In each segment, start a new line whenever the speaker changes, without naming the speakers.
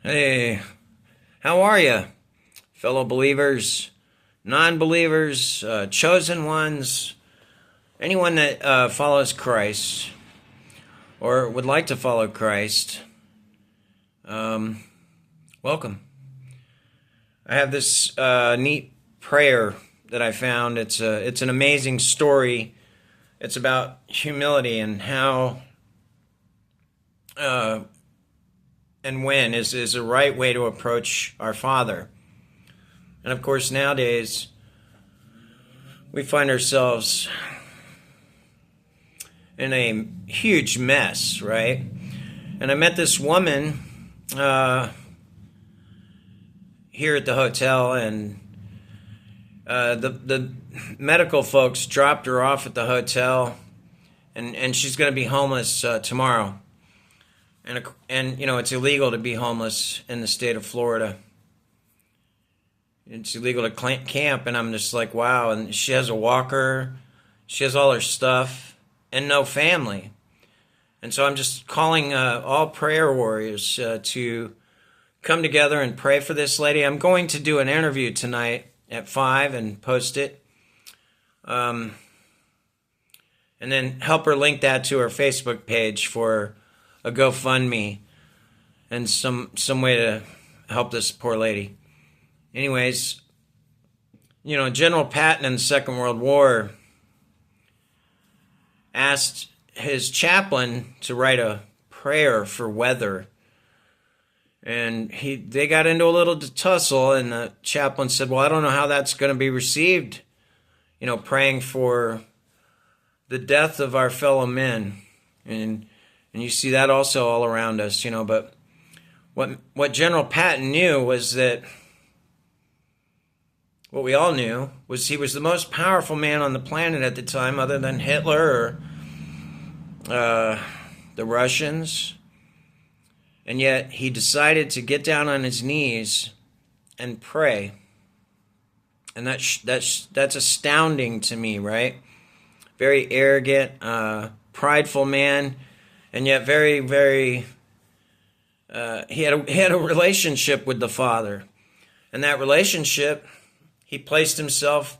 Hey, how are you, fellow believers, non-believers, chosen ones, anyone that follows Christ or would like to follow Christ? Um, Welcome. I have this neat prayer that I found. It's an amazing story. It's about humility and how uh, and when is the right way to approach our Father. And of course, nowadays we find ourselves in a huge mess, right? And I met this woman here at the hotel, and the medical folks dropped her off at the hotel, and she's going to be homeless tomorrow. And you know, it's illegal to be homeless in the state of Florida. It's illegal to camp, and I'm just like, wow. And she has a walker, she has all her stuff, and no family. And so I'm just calling all prayer warriors to come together and pray for this lady. I'm going to do an interview tonight at 5 and post it. And then help her link that to her Facebook page for a GoFundMe and some way to help this poor lady. Anyways, you know, General Patton in the Second World War asked his chaplain to write a prayer for weather. And they got into a little tussle, and the chaplain said, well, I don't know how that's going to be received, you know, praying for the death of our fellow men. And you see that also all around us, you know. But what General Patton knew was that, what we all knew was he was the most powerful man on the planet at the time, other than Hitler or the Russians. And yet he decided to get down on his knees and pray. And that's astounding to me, right? Very arrogant, prideful man, and yet very, very. He had a relationship with the Father, and that relationship, he placed himself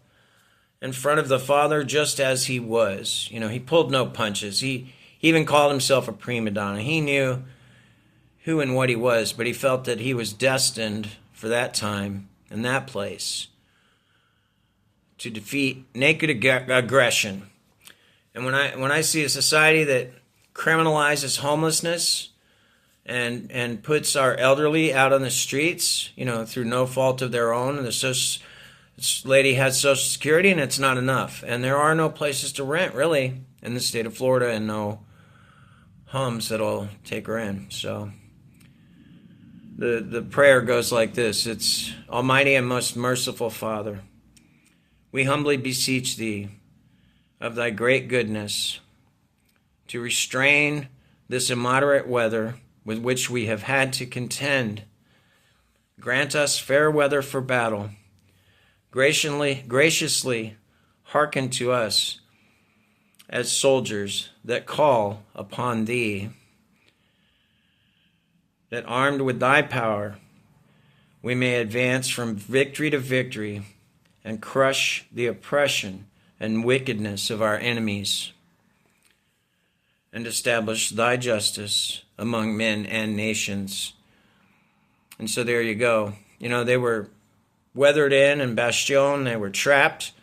in front of the Father just as he was. You know, he pulled no punches. He even called himself a prima donna. He knew who and what he was, but he felt that he was destined for that time and that place to defeat naked aggression. And when I see a society that criminalizes homelessness and puts our elderly out on the streets, you know, through no fault of their own, and this lady has Social Security, and it's not enough. And there are no places to rent, really, in the state of Florida, and no homes that'll take her in. So the prayer goes like this. It's, Almighty and most merciful Father, we humbly beseech thee of thy great goodness to restrain this immoderate weather with which we have had to contend. Grant us fair weather for battle. Graciously hearken to us as soldiers that call upon thee, that armed with thy power we may advance from victory to victory and crush the oppression and wickedness of our enemies, and establish thy justice among men and nations. And so there you go. You know, they were weathered in and bastion. They were trapped.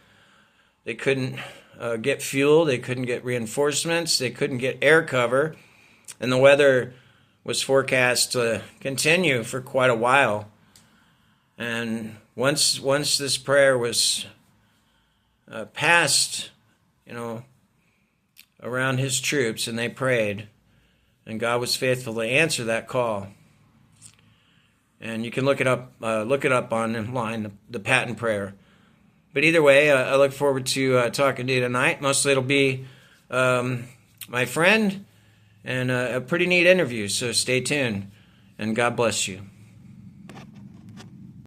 They couldn't get fuel. They couldn't get reinforcements. They couldn't get air cover. And the weather was forecast to continue for quite a while. And once this prayer was passed, you know, around his troops, and they prayed, and God was faithful to answer that call. And you can look it up online, the Patton Prayer. But either way, I look forward to talking to you tonight. Mostly it'll be my friend and a pretty neat interview, so stay tuned, and God bless you.